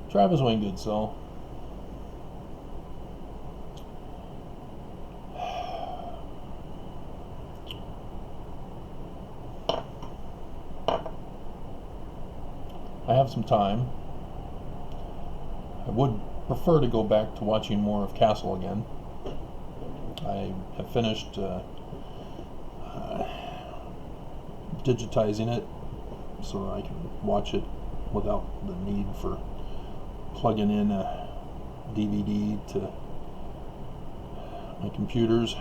Travis Wingate, so I have some time. I would prefer to go back to watching more of Castle again. I have finished digitizing it so I can watch it without the need for plugging in a DVD to my computers.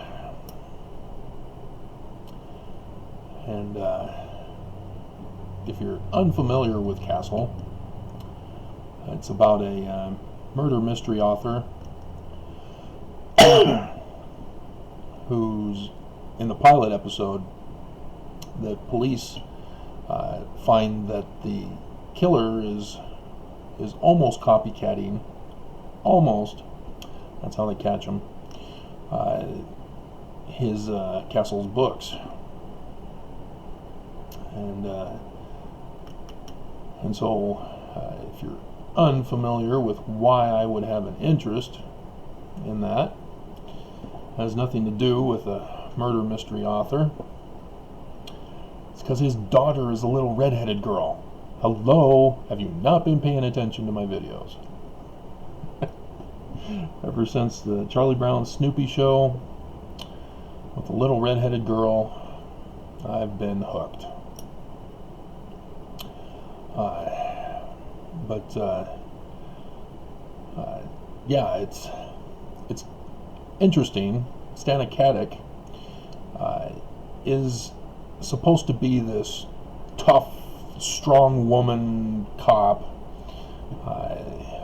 And if you're unfamiliar with Castle, it's about a murder mystery author who's in the pilot episode. The police find that the killer is almost copycatting, almost, that's how they catch him, his Castle's books. And so if you're unfamiliar with why I would have an interest in that, it has nothing to do with a murder mystery author. It's because his daughter is a little redheaded girl. Hello, have you not been paying attention to my videos? Ever since the Charlie Brown Snoopy show with the little redheaded girl, I've been hooked. Yeah, it's interesting. Stana Katic is supposed to be this tough, strong woman cop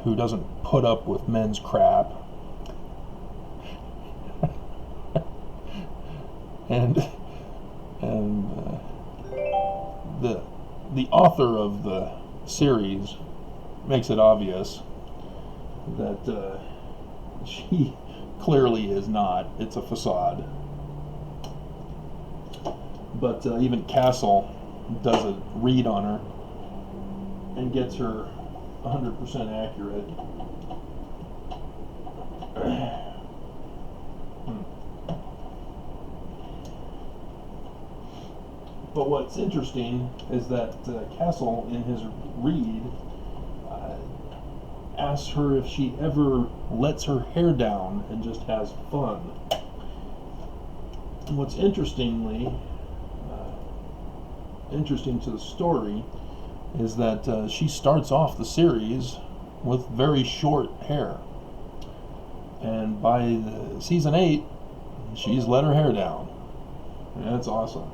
who doesn't put up with men's crap. and the author of the series makes it obvious that she clearly is not. It's a facade. But even Castle does a read on her and gets her 100% accurate. But what's interesting is that Castle, in his read, asks her if she ever lets her hair down and just has fun. And what's interesting to the story is that she starts off the series with very short hair, and by season 8 she's let her hair down. And that's awesome.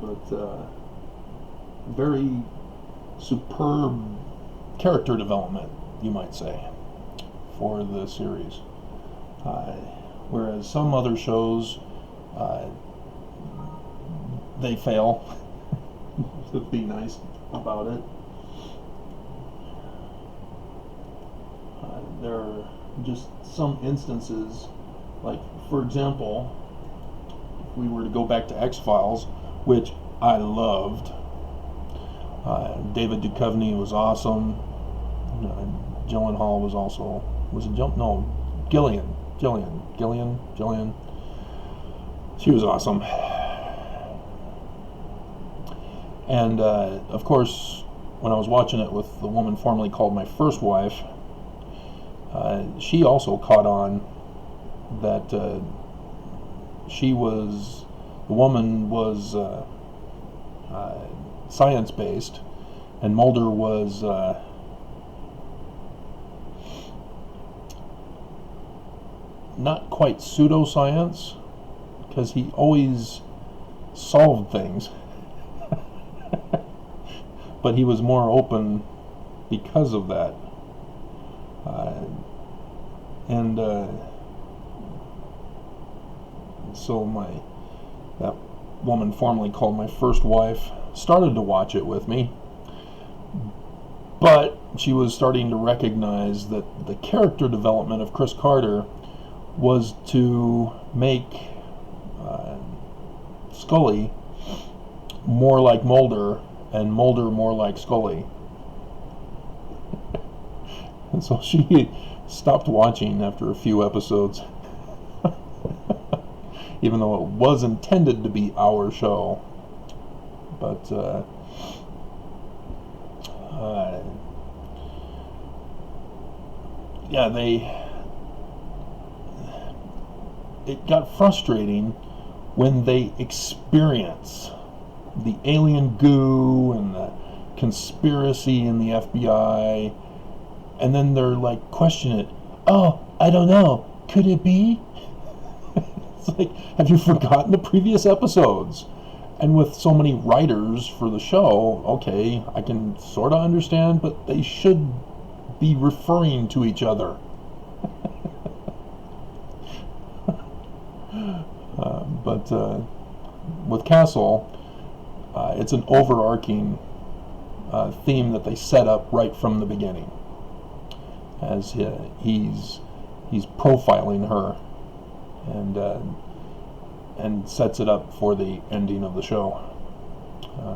But very superb character development, you might say, for the series. Whereas some other shows, they fail to be nice about it. There are just some instances, like, for example, if we were to go back to X-Files, which I loved, David Duchovny was awesome. Gyllenhaal was also, Gillian. She was awesome. And of course, when I was watching it with the woman formerly called my first wife, she also caught on that the woman was science-based, and Mulder was not quite pseudoscience, because he always solved things. But he was more open because of that. So that woman formerly called my first wife started to watch it with me, but she was starting to recognize that the character development of Chris Carter was to make Scully more like Mulder and Mulder more like Scully. And so she stopped watching after a few episodes, even though it was intended to be our show. But yeah, it got frustrating when they experience the alien goo and the conspiracy in the FBI, and then they're like, question it. Oh, I don't know. Could it be? It's like, have you forgotten the previous episodes? And with so many writers for the show, okay, I can sort of understand, but they should be referring to each other. But with Castle, it's an overarching theme that they set up right from the beginning, as he's profiling her, and sets it up for the ending of the show.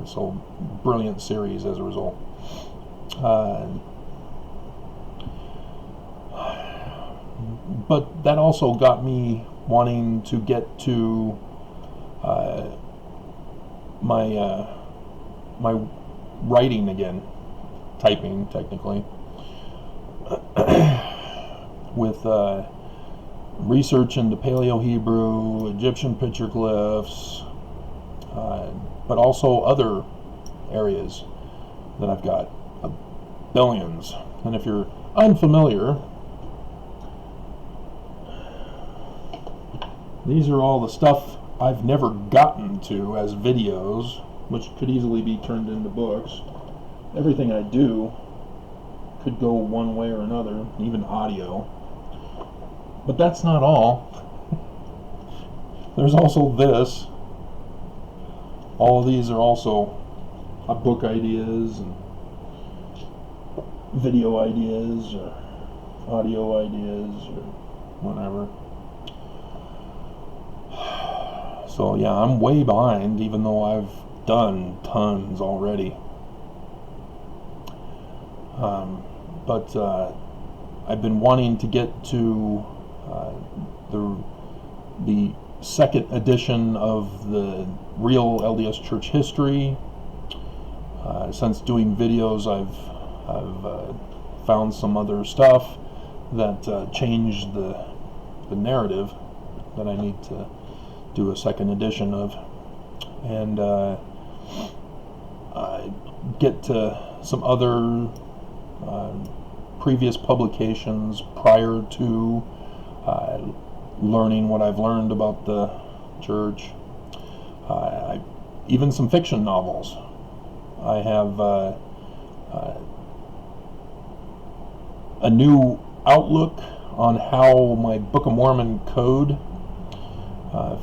So brilliant series as a result. But that also got me wanting to get to my writing again, typing technically, with research into Paleo-Hebrew, Egyptian petroglyphs, but also other areas that I've got billions. And if you're unfamiliar, these are all the stuff I've never gotten to as videos, which could easily be turned into books. Everything I do could go one way or another, even audio. But that's not all. There's also this. All of these are also book ideas and video ideas or audio ideas or whatever. So yeah, I'm way behind, even though I've done tons already. But I've been wanting to get to the second edition of the real LDS Church history. Since doing videos, I've found some other stuff that changed the narrative that I need to do a second edition of, and get to some other previous publications prior to learning what I've learned about the church. Even some fiction novels. I have a new outlook on how my Book of Mormon code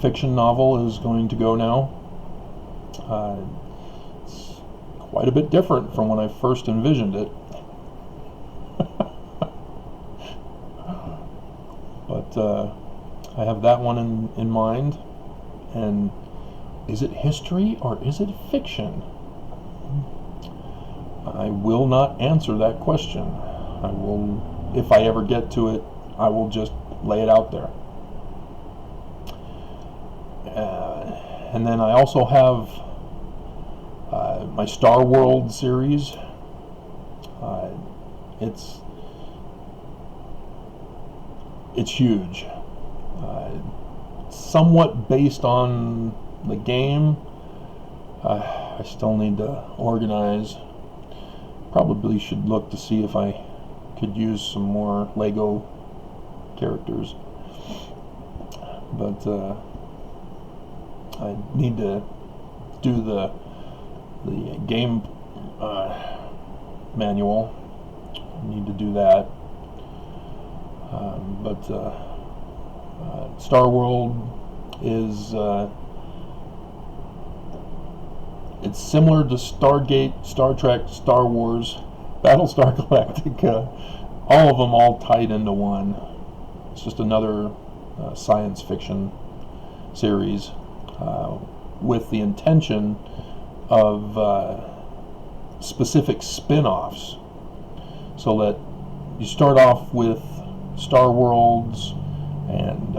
fiction novel is going to go now. It's quite a bit different from when I first envisioned it. But I have that one in mind. And is it history or is it fiction? I will not answer that question. I will, if I ever get to it, I will just lay it out there. And then I also have my Star World series. It's huge. Somewhat based on the game. I still need to organize. Probably should look to see if I could use some more Lego characters. But I need to do the game manual. I need to do that. But Star World is it's similar to Stargate, Star Trek, Star Wars, Battlestar Galactica, all of them all tied into one. It's just another science fiction series with the intention of specific spin-offs, so that you start off with Star Worlds, and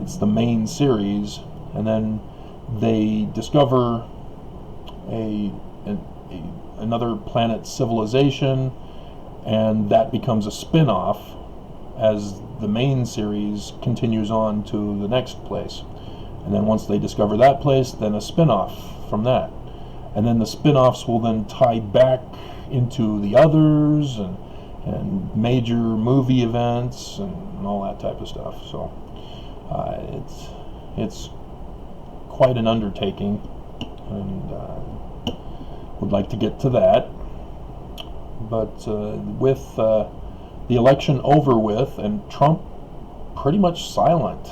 it's the main series, and then they discover another planet civilization, and that becomes a spin-off as the main series continues on to the next place. And then once they discover that place, then a spin-off from that. And then the spin-offs will then tie back into the others, and major movie events and all that type of stuff. So it's quite an undertaking, and would like to get to that. But with the election over with and Trump pretty much silent,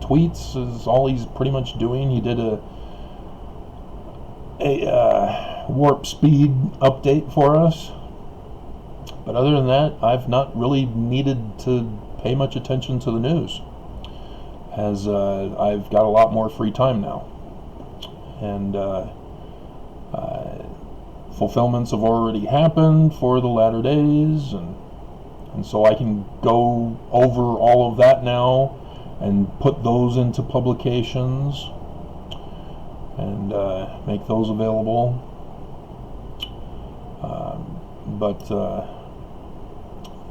tweets is all he's pretty much doing. He did a warp speed update for us, but other than that, I've not really needed to pay much attention to the news, as I've got a lot more free time now, and fulfillments have already happened for the latter days, and so I can go over all of that now and put those into publications and make those available. But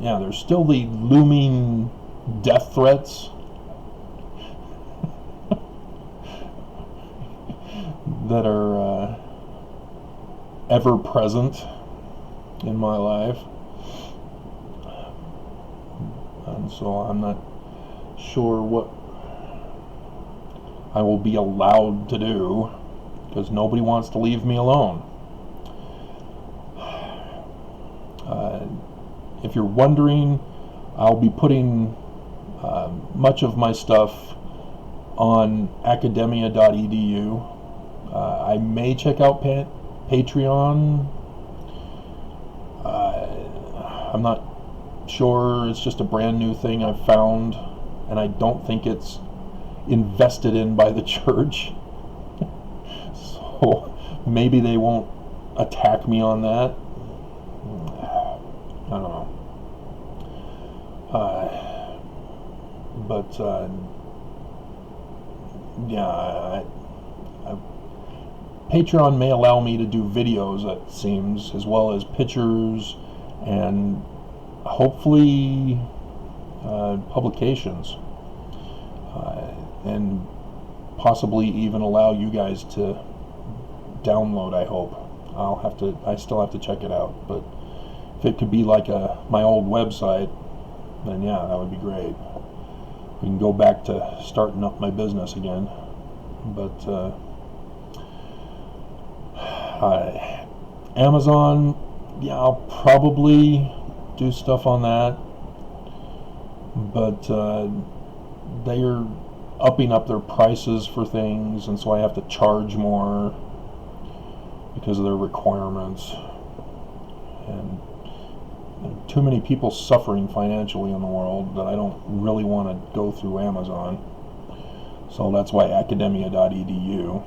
yeah, there's still the looming death threats that are ever present in my life, and so I'm not sure what I will be allowed to do, because nobody wants to leave me alone. If you're wondering, I'll be putting much of my stuff on academia.edu. I may check out Patreon. I'm not sure. It's just a brand new thing I've found, and I don't think it's invested in by the church. So maybe they won't attack me on that. I don't know. But yeah, Patreon may allow me to do videos, it seems, as well as pictures and hopefully publications, and possibly even allow you guys to download. I hope. I still have to check it out, but if it could be like my old website, then yeah, that would be great. We can go back to starting up my business again. But Amazon, yeah, I'll probably do stuff on that, but they are upping up their prices for things, and so I have to charge more because of their requirements. And there are too many people suffering financially in the world that I don't really want to go through Amazon. So that's why academia.edu.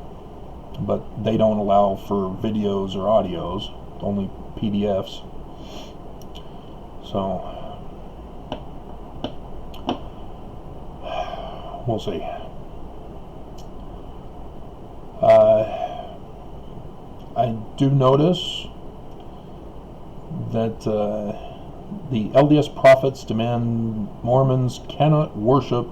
But they don't allow for videos or audios, only PDFs. So we'll see. I do notice that the LDS prophets demand Mormons cannot worship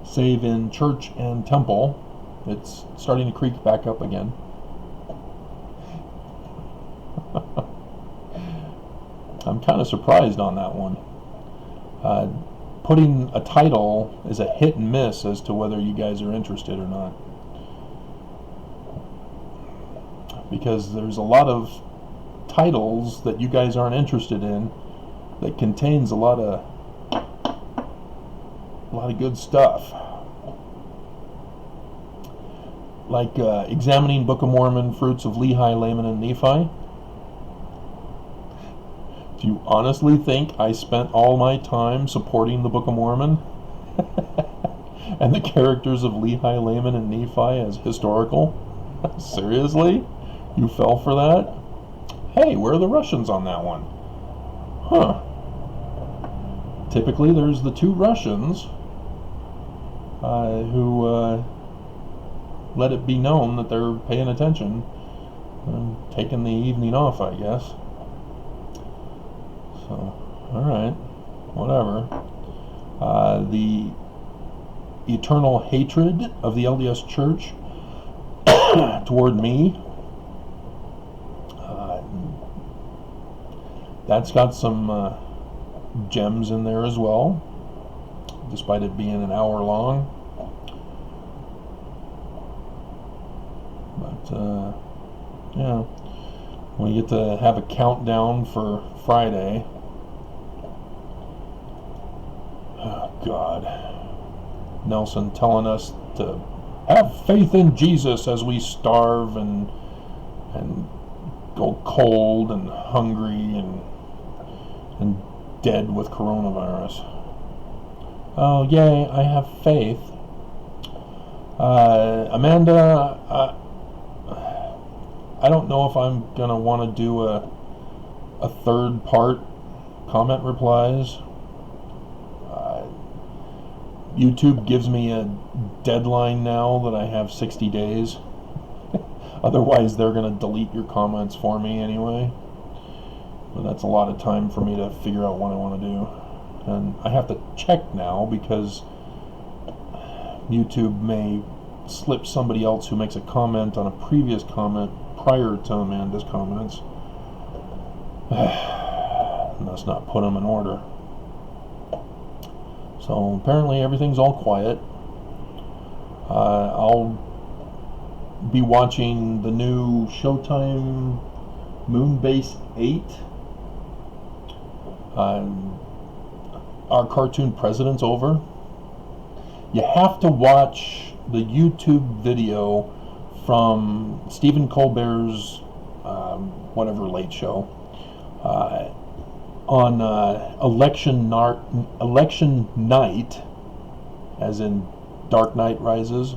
save in church and temple. It's starting to creak back up again. I'm kind of surprised on that one. Putting a title is a hit and miss as to whether you guys are interested or not, because there's a lot of titles that you guys aren't interested in that contains a lot of good stuff, like examining Book of Mormon, fruits of Lehi, Laman, and Nephi. Do you honestly think I spent all my time supporting the Book of Mormon and the characters of Lehi, Laman, and Nephi as historical? Seriously? You fell for that? Hey, where are the Russians on that one? Huh. Typically, there's the two Russians who let it be known that they're paying attention and taking the evening off, I guess. So, alright, whatever. The eternal hatred of the LDS Church toward me, that's got some gems in there as well, despite it being an hour long. But yeah, we get to have a countdown for Friday. Oh God, Nelson telling us to have faith in Jesus as we starve and go cold and hungry and dead with coronavirus. Oh yay, I have faith. Amanda, I don't know if I'm gonna want to do a third part comment replies. YouTube gives me a deadline now that I have 60 days. Otherwise, they're going to delete your comments for me anyway. But that's a lot of time for me to figure out what I want to do. And I have to check now because YouTube may slip somebody else who makes a comment on a previous comment prior to Amanda's comments. And that's not put them in order. So apparently everything's all quiet. I'll be watching the new Showtime Moonbase 8. Our cartoon president's over. You have to watch the YouTube video from Stephen Colbert's whatever late show on election night, as in Dark Knight Rises.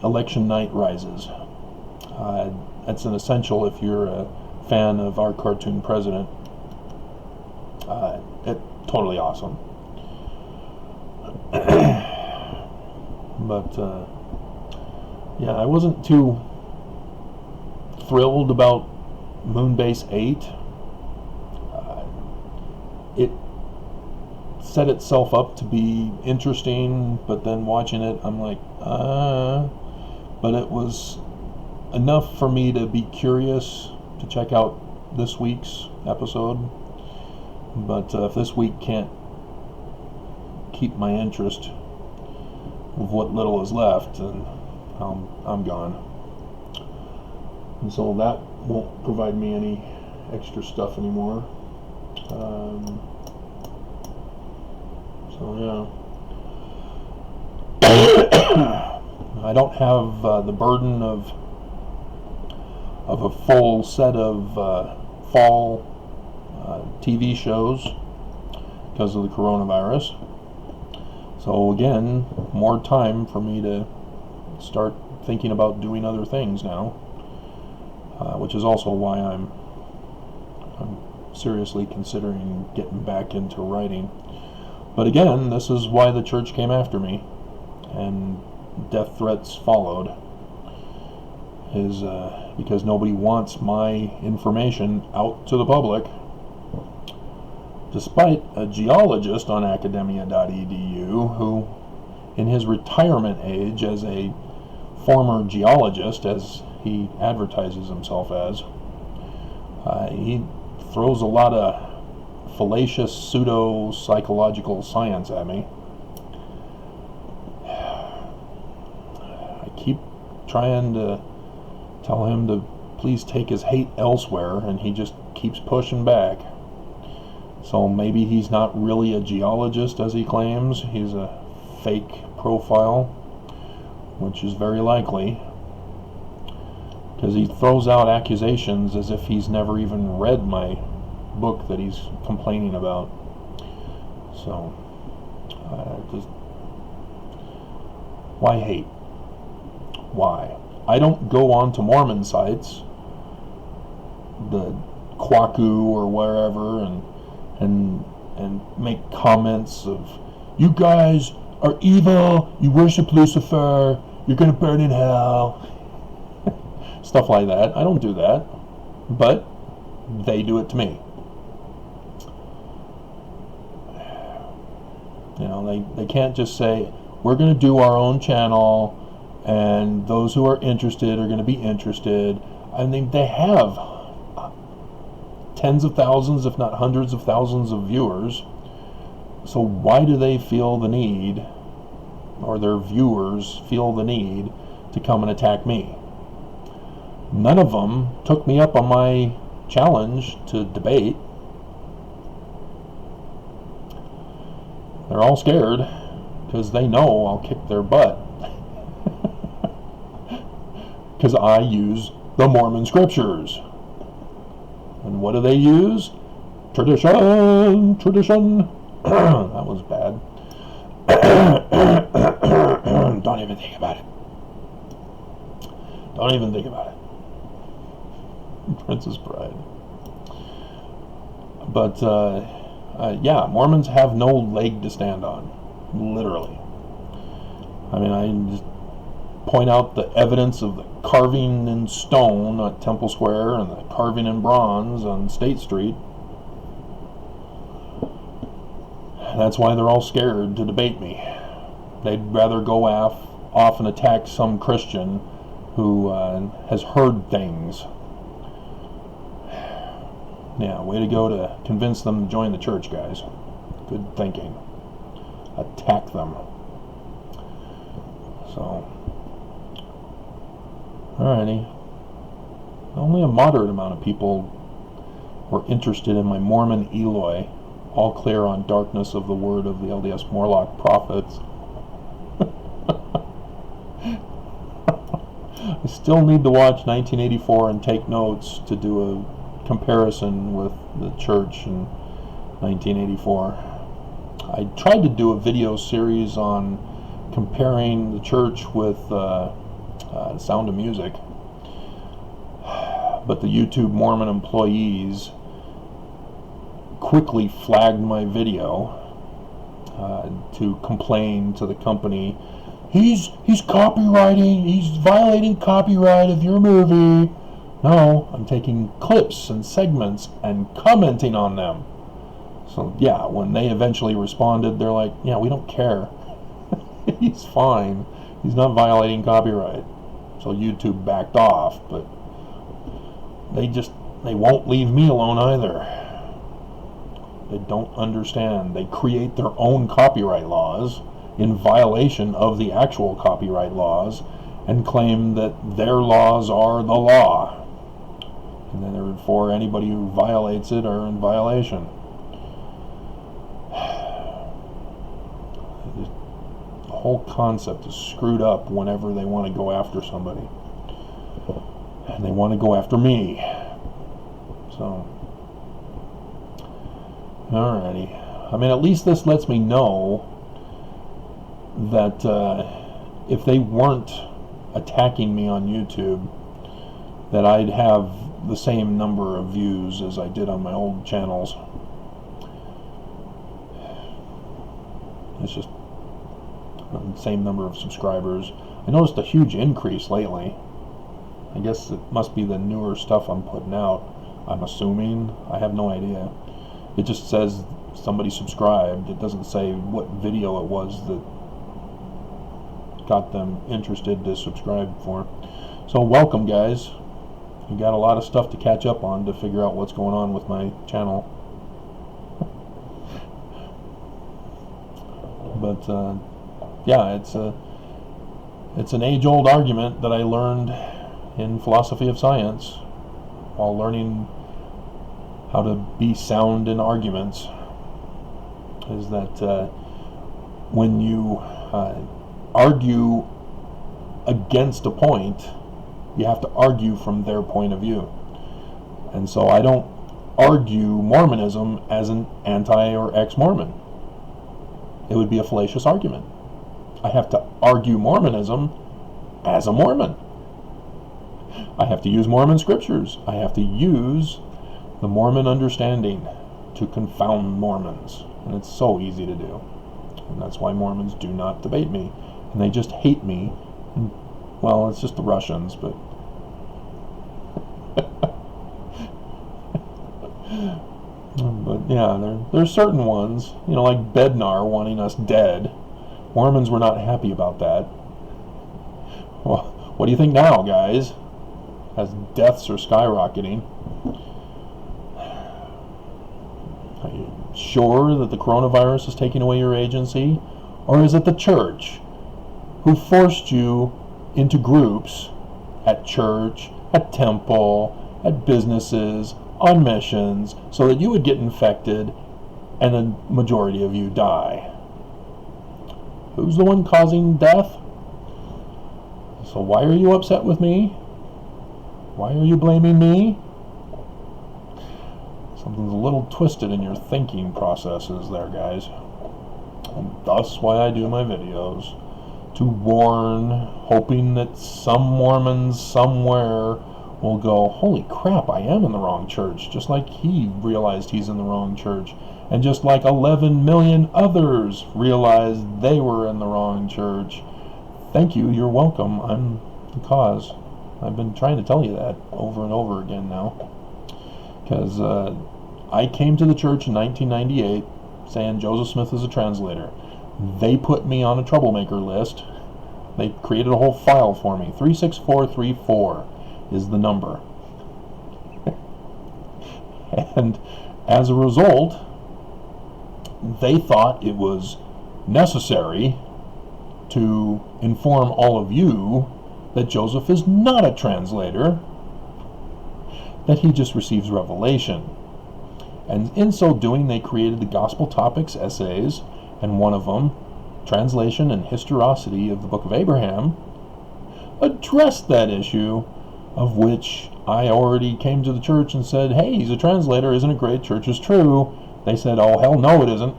Election Night Rises. That's an essential if you're a fan of our cartoon president. Totally awesome. But yeah, I wasn't too thrilled about Moonbase 8. It set itself up to be interesting, but then watching it, I'm like, but it was enough for me to be curious to check out this week's episode. But if this week can't keep my interest of what little is left, then I'm gone. And so that won't provide me any extra stuff anymore. So yeah, I don't have the burden of a full set of fall TV shows because of the coronavirus. So again, more time for me to start thinking about doing other things now, which is also why I'm seriously considering getting back into writing. But again, this is why the church came after me, and death threats followed, is because nobody wants my information out to the public. Despite a geologist on academia.edu who, in his retirement age as a former geologist, as he advertises himself as, he throws a lot of fallacious pseudo-psychological science at me. I keep trying to tell him to please take his hate elsewhere, and he just keeps pushing back. So maybe he's not really a geologist as he claims. He's a fake profile, which is very likely, because he throws out accusations as if he's never even read my book that he's complaining about. So just why hate? Why? I don't go on to Mormon sites, the Kwaku or wherever, and make comments of, you guys are evil, you worship Lucifer, you're going to burn in hell. Stuff like that. I don't do that. But they do it to me. You know, they can't just say, we're going to do our own channel, and those who are interested are going to be interested. I mean, they have tens of thousands, if not hundreds of thousands of viewers. So why do they feel the need, or their viewers feel the need, to come and attack me? None of them took me up on my challenge to debate. They're all scared because they know I'll kick their butt. Because I use the Mormon scriptures. And what do they use? Tradition, tradition. That was bad. Don't even think about it. Don't even think about it. Princess Bride. But, yeah, Mormons have no leg to stand on. Literally. I mean, I just point out the evidence of the carving in stone at Temple Square and the carving in bronze on State Street. That's why they're all scared to debate me. They'd rather go off and attack some Christian who has heard things. Yeah, way to go to convince them to join the church, guys. Good thinking. Attack them. So, alrighty. Only a moderate amount of people were interested in my Mormon Eloi, all clear on darkness of the word of the LDS Morlock prophets. I still need to watch 1984 and take notes to do a comparison with the church in 1984. I tried to do a video series on comparing the church with Sound of Music, but the YouTube Mormon employees quickly flagged my video to complain to the company. He's copywriting, he's violating copyright of your movie. No, I'm taking clips and segments and commenting on them. So yeah, when they eventually responded, they're like, yeah, we don't care. He's fine. He's not violating copyright. So YouTube backed off, but they won't leave me alone either. They don't understand. They create their own copyright laws in violation of the actual copyright laws and claim that their laws are the law. And then therefore anybody who violates it are in violation. The whole concept is screwed up whenever they want to go after somebody. And they want to go after me. So, alrighty. I mean, at least this lets me know that if they weren't attacking me on YouTube, that I'd have the same number of views as I did on my old channels. It's just the same number of subscribers. I noticed a huge increase lately. I guess it must be the newer stuff I'm putting out. I'm assuming. I have no idea. It just says somebody subscribed. It doesn't say what video it was that got them interested to subscribe for. So welcome, guys. You got a lot of stuff to catch up on to figure out what's going on with my channel. But yeah, it's an age-old argument that I learned in philosophy of science while learning how to be sound in arguments. Is that when you argue against a point, you have to argue from their point of view. And so I don't argue Mormonism as an anti or ex-Mormon. It would be a fallacious argument. I have to argue Mormonism as a Mormon. I have to use Mormon scriptures. I have to use the Mormon understanding to confound Mormons. And it's so easy to do. And that's why Mormons do not debate me. And they just hate me. And, well, it's just the Russians, but... but yeah, there's certain ones, like Bednar wanting us dead. Mormons were not happy about that. Well, what do you think now, guys? As deaths are skyrocketing. Are you sure that the coronavirus is taking away your agency? Or is it the church who forced you into groups at church, at temple, at businesses, on missions, so that you would get infected and the majority of you die? Who's the one causing death? So why are you upset with me? Why are you blaming me? Something's a little twisted in your thinking processes there, guys. And thus why I do my videos. To warn, hoping that some Mormons somewhere will go, holy crap, I am in the wrong church. Just like he realized he's in the wrong church. And just like 11 million others realized they were in the wrong church. Thank you, you're welcome. I'm the cause. I've been trying to tell you that over and over again now. Because I came to the church in 1998 saying Joseph Smith is a translator. They put me on a troublemaker list. They created a whole file for me. 36434 is the number. And as a result, they thought it was necessary to inform all of you that Joseph is not a translator, that he just receives revelation. And in so doing, they created the Gospel Topics essays, and one of them, Translation and Historicity of the Book of Abraham, addressed that issue, of which I already came to the church and said, hey, he's a translator, isn't it great? Church is true. They said, oh, hell no, it isn't.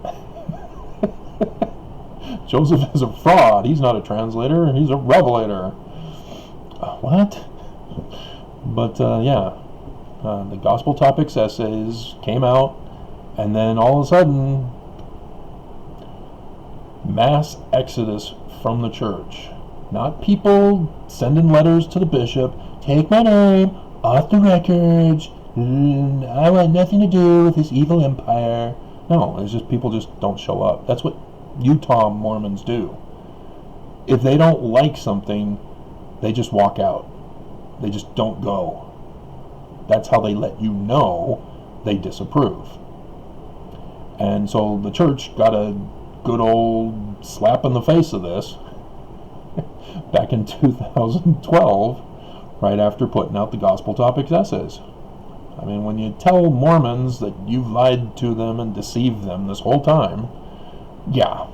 Joseph is a fraud. He's not a translator. He's a revelator. What? But, yeah. The Gospel Topics essays came out, and then all of a sudden, mass exodus from the church. Not people sending letters to the bishop, take my name off the records, I want nothing to do with this evil empire. No, it's just people just don't show up. That's what Utah Mormons do. If they don't like something, they just walk out. They just don't go. That's how they let you know they disapprove. And so the church got a good old slap in the face of this back in 2012, right after putting out the Gospel Topics essays. I mean, when you tell Mormons that you've lied to them and deceived them this whole time, yeah,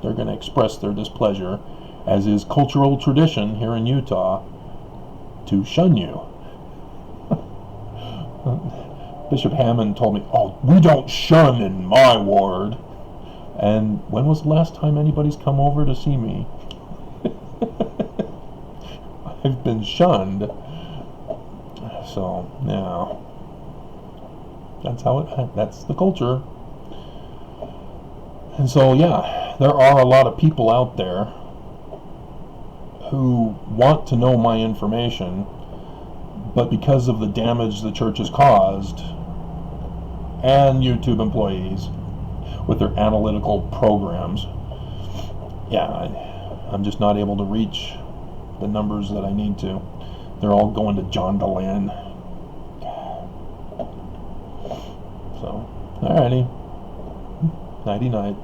they're going to express their displeasure, as is cultural tradition here in Utah, to shun you. Bishop Hammond told me, oh, we don't shun in my ward. And when was the last time anybody's come over to see me? I've been shunned. So, yeah. That's the culture. And so, yeah, there are a lot of people out there who want to know my information, but because of the damage the church has caused, and YouTube employees with their analytical programs, yeah, I'm just not able to reach the numbers that I need to. They're all going to John Delan. So, alrighty. Nighty night.